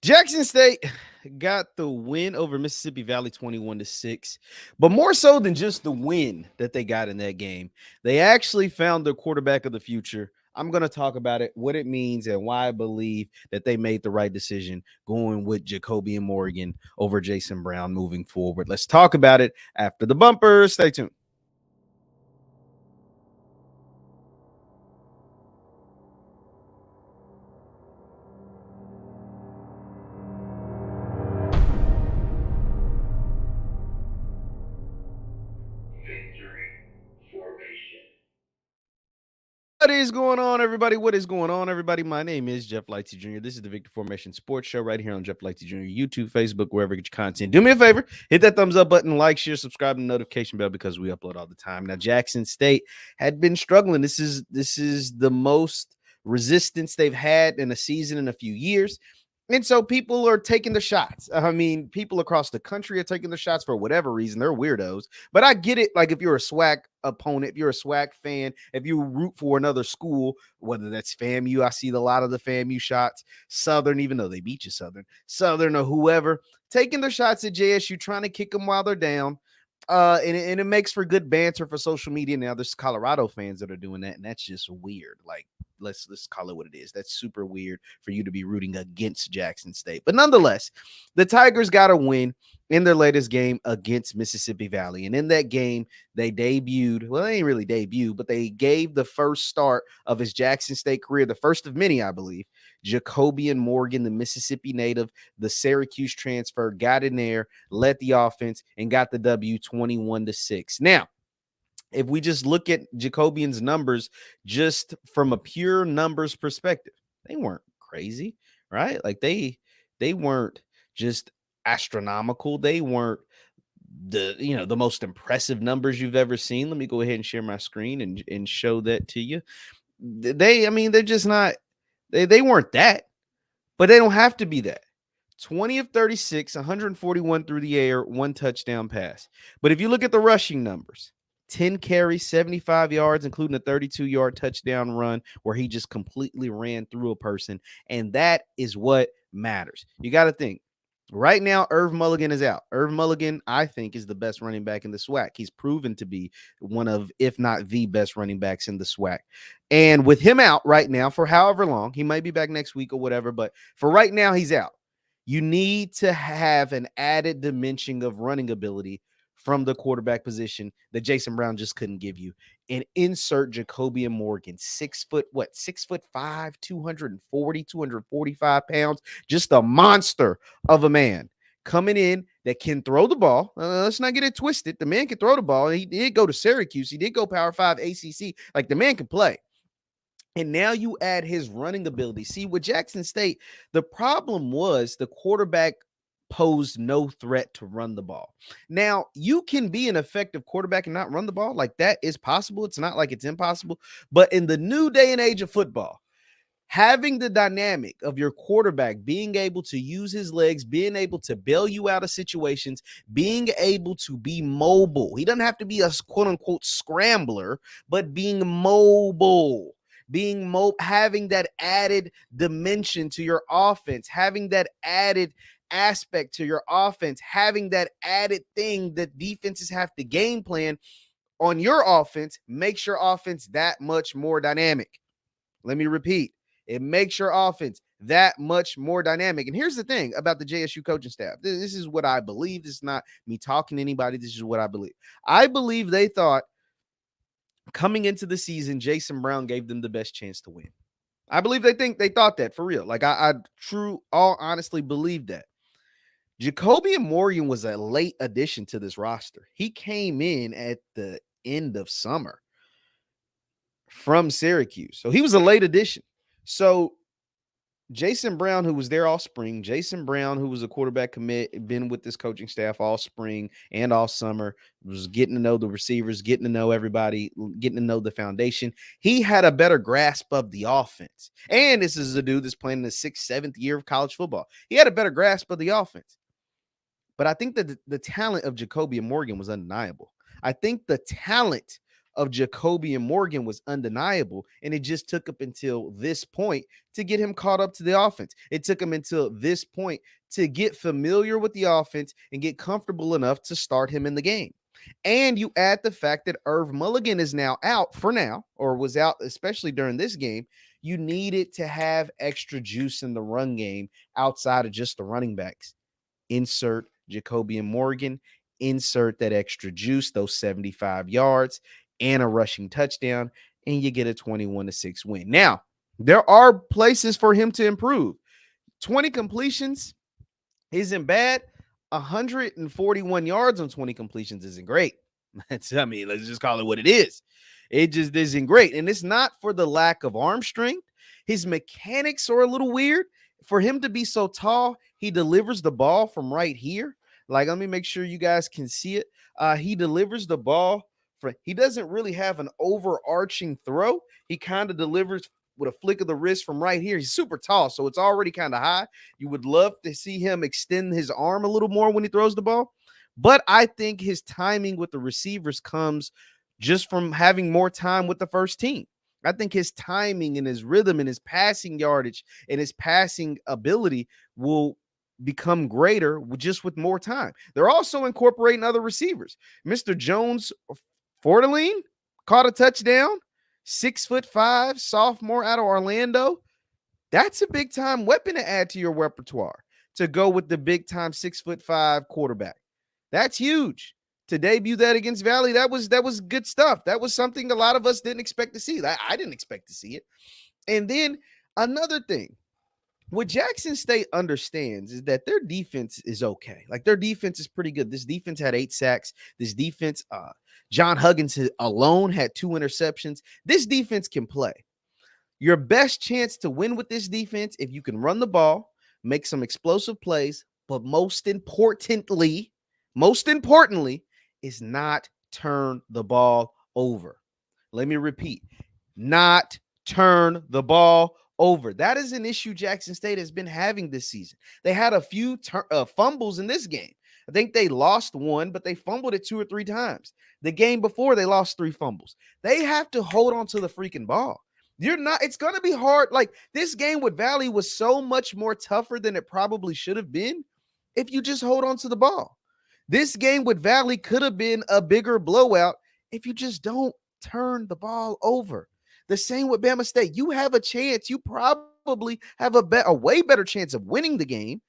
Jackson State got the win over Mississippi Valley 21-6, but more so than just the win that they got in that game, they actually found their quarterback of the future. I'm going to talk about it, what it means, and why I believe that they made the right decision going with Jacobian Morgan over Jason Brown moving forward. Let's talk about it after the bumper. Stay tuned. What is going on, everybody? What is going on, everybody? My name is JeffLightsyJr. This is the Victor Formation Sports Show right here on JeffLightsYjr. YouTube, Facebook, wherever you get your content. Do me a favor, hit that thumbs up button, like, share, subscribe, and notification bell because we upload all the time. Now, Jackson State had been struggling. This is the most resistance they've had in a season in a few years. And so people are taking the shots. I mean, people across the country are taking the shots for whatever reason. They're weirdos. But I get it. Like, if you're a SWAC opponent, if you're a SWAC fan, if you root for another school, whether that's FAMU, I see a lot of the FAMU shots, Southern, even though they beat you, Southern or whoever, taking the shots at JSU, trying to kick them while they're down. And it makes for good banter for social media. Now there's Colorado fans that are doing that, and that's just weird. Like, let's call it what it is. That's super weird for you to be rooting against Jackson State. But nonetheless, the Tigers got a win in their latest game against Mississippi Valley. And in that game, they debuted, well, they ain't really debuted, but they gave the first start of his Jackson State career, the first of many, I believe. Jacobian Morgan, the Mississippi native, the Syracuse transfer, got in there, led the offense, and got the W 21-6. Now, if we just look at Jacobian's numbers just from a pure numbers perspective, they weren't crazy, right? Like they weren't just astronomical. They weren't the most impressive numbers you've ever seen. Let me go ahead and share my screen and show that to you. They're just not, they weren't that, but they don't have to be that. 20 of 36, 141 through the air, one touchdown pass. But if you look at the rushing numbers, 10 carries, 75 yards, including a 32-yard touchdown run where he just completely ran through a person. And that is what matters. You got to think. Right now, Irv Mulligan is out. Irv Mulligan, I think, is the best running back in the SWAC. He's proven to be one of, if not the best running backs in the SWAC. And with him out right now for however long, he might be back next week or whatever, but for right now, he's out. You need to have an added dimension of running ability from the quarterback position that Jason Brown just couldn't give you. And insert Jacobian Morgan, 6'5", 240, 245 pounds, just a monster of a man coming in that can throw the ball. Let's not get it twisted. The man can throw the ball. He did go to Syracuse. He did go Power 5 ACC. Like, the man can play. And now you add his running ability. See, with Jackson State, the problem was the quarterback posed no threat to run the ball. Now, you can be an effective quarterback and not run the ball. Like, that is possible. It's not like it's impossible. But in the new day and age of football, having the dynamic of your quarterback being able to use his legs, being able to bail you out of situations, being able to be mobile. He doesn't have to be a quote-unquote scrambler, but being mobile. Having that added dimension to your offense, having that added aspect to your offense, having that added thing that defenses have to game plan on your offense makes your offense that much more dynamic. Let me repeat. It makes your offense that much more dynamic. And here's the thing about the JSU coaching staff. This is what I believe. This is not me talking to anybody. This is what I believe. I believe they thought coming into the season, Jason Brown gave them the best chance to win. I believe they thought that for real. Like, I honestly believe that. Jacobian Morgan was a late addition to this roster. He came in at the end of summer from Syracuse. So he was a late addition. So Jason Brown, who was there all spring, Jason Brown, who was a quarterback commit, been with this coaching staff all spring and all summer, was getting to know the receivers, getting to know everybody, getting to know the foundation. He had a better grasp of the offense. And this is a dude that's playing in the 6th, 7th year of college football. He had a better grasp of the offense. But I think that the talent of Jacobian Morgan was undeniable. I think the talent of Jacobian Morgan was undeniable, and it just took up until this point to get him caught up to the offense. It took him until this point to get familiar with the offense and get comfortable enough to start him in the game. And you add the fact that Irv Mulligan is now out for now, or was out, especially during this game. You needed to have extra juice in the run game outside of just the running backs. Insert Jacobian Morgan, insert that extra juice, those 75 yards and a rushing touchdown, and you get a 21-6 win. Now, there are places for him to improve. 20 completions isn't bad. 141 yards on 20 completions isn't great. Let's just call it what it is. It just isn't great. And it's not for the lack of arm strength. His mechanics are a little weird. For him to be so tall, he delivers the ball from right here. Like, let me make sure you guys can see it. He delivers the ball. He doesn't really have an overarching throw. He kind of delivers with a flick of the wrist from right here. He's super tall, so it's already kind of high. You would love to see him extend his arm a little more when he throws the ball. But I think his timing with the receivers comes just from having more time with the first team. I think his timing and his rhythm and his passing yardage and his passing ability will become greater just with more time. They're also incorporating other receivers. Mr. Jones Fortaline caught a touchdown. 6'5" sophomore out of Orlando. That's a big time weapon to add to your repertoire to go with the big time 6'5" quarterback. That's huge. To debut that against Valley, that was good stuff. That was something a lot of us didn't expect to see. I didn't expect to see it. And then another thing, what Jackson State understands is that their defense is okay. Like, their defense is pretty good. This defense had 8 sacks. This defense, John Huggins alone had 2 interceptions. This defense can play. Your best chance to win with this defense, if you can run the ball, make some explosive plays, but most importantly, is not turn the ball over. Let me repeat, not turn the ball over. That is an issue Jackson State has been having this season. They had a few fumbles in this game. I think they lost one, but they fumbled it 2 or 3 times. The game before, they lost 3 fumbles. They have to hold on to the freaking ball. It's going to be hard. Like, this game with Valley was so much more tougher than it probably should have been if you just hold on to the ball. This game with Valley could have been a bigger blowout if you just don't turn the ball over. The same with Bama State. You have a chance. You probably have a way better chance of winning the game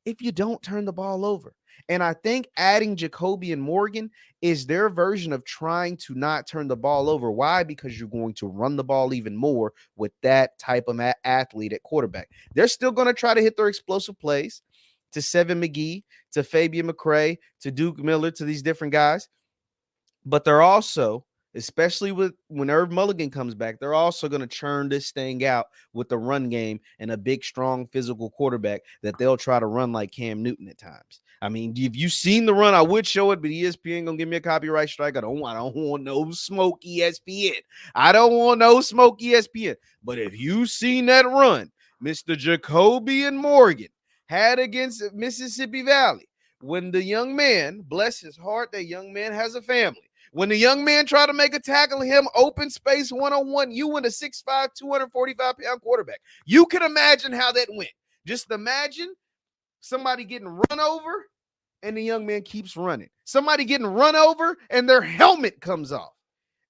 if you don't turn the ball over. And I think adding Jacobian Morgan is their version of trying to not turn the ball over. Why? Because you're going to run the ball even more with that type of athlete at quarterback. They're still going to try to hit their explosive plays to Seven McGee, to Fabian McCray, to Duke Miller, to these different guys. But they're also, especially when Irv Mulligan comes back, they're also going to churn this thing out with the run game and a big, strong, physical quarterback that they'll try to run like Cam Newton at times. I mean, if you've seen the run, I would show it, but ESPN going to give me a copyright strike. I don't want no smoke ESPN. I don't want no smoke ESPN. But if you've seen that run, Mr. Jacobian Morgan had against Mississippi Valley, when the young man, bless his heart, that young man has a family. When the young man tried to make a tackle, him open space one-on-one, you and a 6'5", 245-pound quarterback. You can imagine how that went. Just imagine somebody getting run over and the young man keeps running. Somebody getting run over and their helmet comes off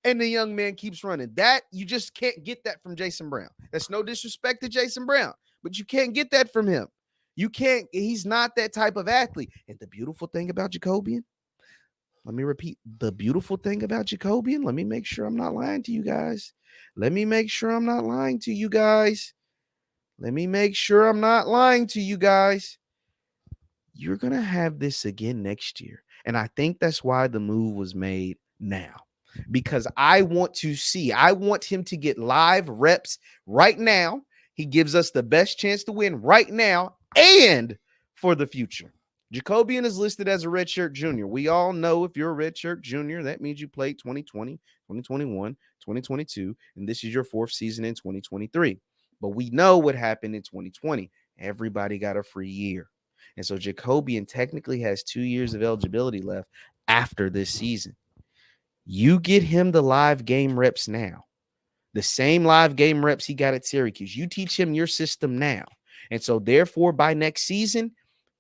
and the young man keeps running. That, you just can't get that from Jason Brown. That's no disrespect to Jason Brown, but you can't get that from him. You can't. He's not that type of athlete. And the beautiful thing about Jacobian, let me repeat, the beautiful thing about Jacobian, let me make sure I'm not lying to you guys. Let me make sure I'm not lying to you guys. Let me make sure I'm not lying to you guys. You're going to have this again next year. And I think that's why the move was made now. Because I want him to get live reps right now. He gives us the best chance to win right now and for the future. Jacobian is listed as a redshirt junior. We all know if you're a redshirt junior, that means you played 2020, 2021, 2022, and this is your 4th season in 2023. But we know what happened in 2020. Everybody got a free year. And so Jacobian technically has 2 years of eligibility left after this season. You get him the live game reps now. The same live game reps he got at Syracuse. You teach him your system now. And so, therefore, by next season,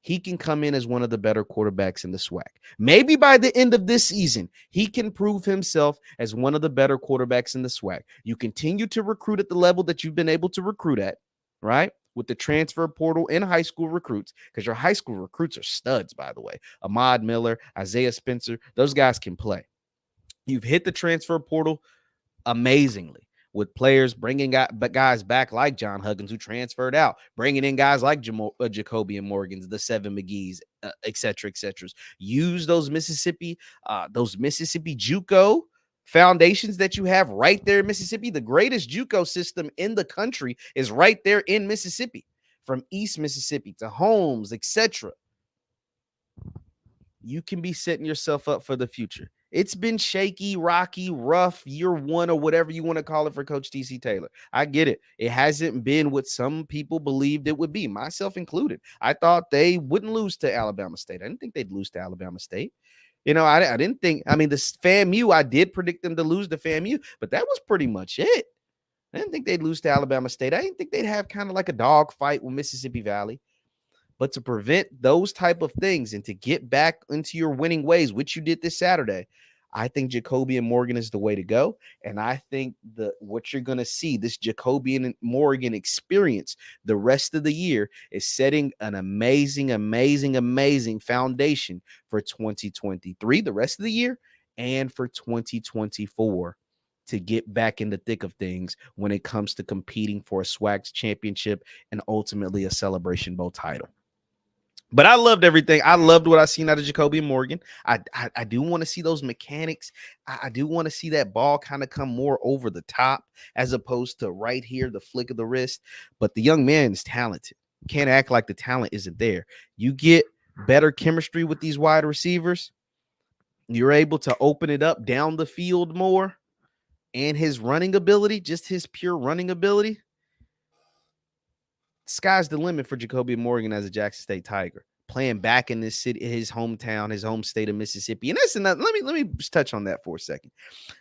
he can come in as one of the better quarterbacks in the SWAC. Maybe by the end of this season, he can prove himself as one of the better quarterbacks in the SWAC. You continue to recruit at the level that you've been able to recruit at, right? With the transfer portal and high school recruits, because your high school recruits are studs, by the way. Ahmad Miller, Isaiah Spencer, those guys can play. You've hit the transfer portal amazingly with players bringing guys back like John Huggins, who transferred out, bringing in guys like Jacobian Morgans, the 7 McGees, et cetera, et cetera. Use those Mississippi JUCO foundations that you have right there in Mississippi. The greatest JUCO system in the country is right there in Mississippi, from East Mississippi to Holmes, etc. You can be setting yourself up for the future. It's been shaky, rocky, rough, year one, or whatever you want to call it for Coach T.C. Taylor. I get it. It hasn't been what some people believed it would be, myself included. I thought they wouldn't lose to Alabama State. I didn't think they'd lose to Alabama State. You know, I didn't think, I mean, the FAMU, I did predict them to lose to FAMU, but that was pretty much it. I didn't think they'd lose to Alabama State. I didn't think they'd have kind of like a dog fight with Mississippi Valley. But to prevent those type of things and to get back into your winning ways, which you did this Saturday, I think Jacobian Morgan is the way to go. And I think what you're going to see, this Jacobian Morgan experience the rest of the year, is setting an amazing, amazing, amazing foundation for 2023, the rest of the year, and for 2024 to get back in the thick of things when it comes to competing for a SWAC championship and ultimately a Celebration Bowl title. But I loved everything. I loved what I seen out of Jacobian Morgan. I do want to see those mechanics. I do want to see that ball kind of come more over the top as opposed to right here, the flick of the wrist. But the young man is talented. Can't act like the talent isn't there. You get better chemistry with these wide receivers. You're able to open it up down the field more. And his running ability, just his pure running ability, sky's the limit for Jacobian Morgan as a Jackson State Tiger, playing back in this city, his hometown, his home state of Mississippi. And that's another, let me just touch on that for a second.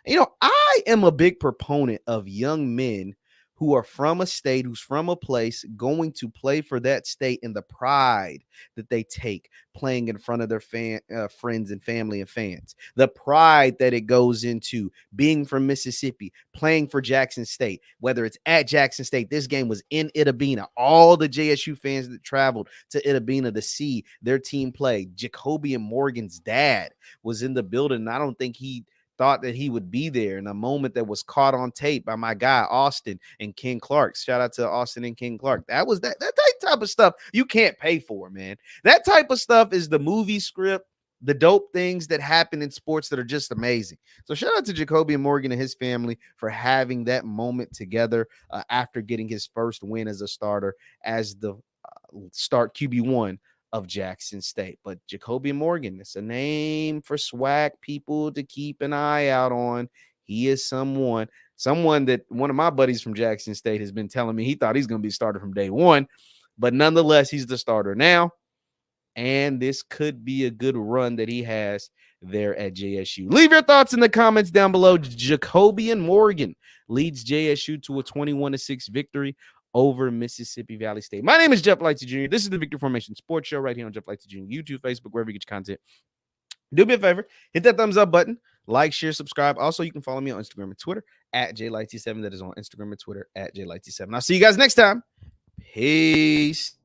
You know, I am a big proponent of young men who are from a state, who's from a place, going to play for that state, and the pride that they take playing in front of their friends and family and fans. The pride that it goes into being from Mississippi, playing for Jackson State, whether it's at Jackson State. This game was in Itta-Bena. All the JSU fans that traveled to Itta-Bena to see their team play. Jacobian Morgan's dad was in the building, and I don't think he thought that he would be there in a moment that was caught on tape by my guy Austin and Ken Clark. Shout out to Austin and Ken Clark. That was that type of stuff you can't pay for, man. That type of stuff is the movie script, the dope things that happen in sports that are just amazing. So shout out to Jacobian Morgan and his family for having that moment together after getting his first win as a starter as the start QB1 of Jackson State. But Jacobian Morgan, it's a name for SWAC people to keep an eye out on. He is someone that one of my buddies from Jackson State has been telling me he thought he's going to be starter from day one, but nonetheless, he's the starter now. And this could be a good run that he has there at JSU. Leave your thoughts in the comments down below. Jacobian Morgan leads JSU to a 21-6 victory over Mississippi Valley State. My name is JeffLightsyJr. This is the Victor Formation Sports Show right here on JeffLightsYjr. YouTube, Facebook, wherever you get your content. Do me a favor, hit that thumbs up button, like, share, subscribe. Also, you can follow me on Instagram and Twitter at JLightsy7. That is on Instagram and Twitter at JLightsy7. I'll see you guys next time. Peace.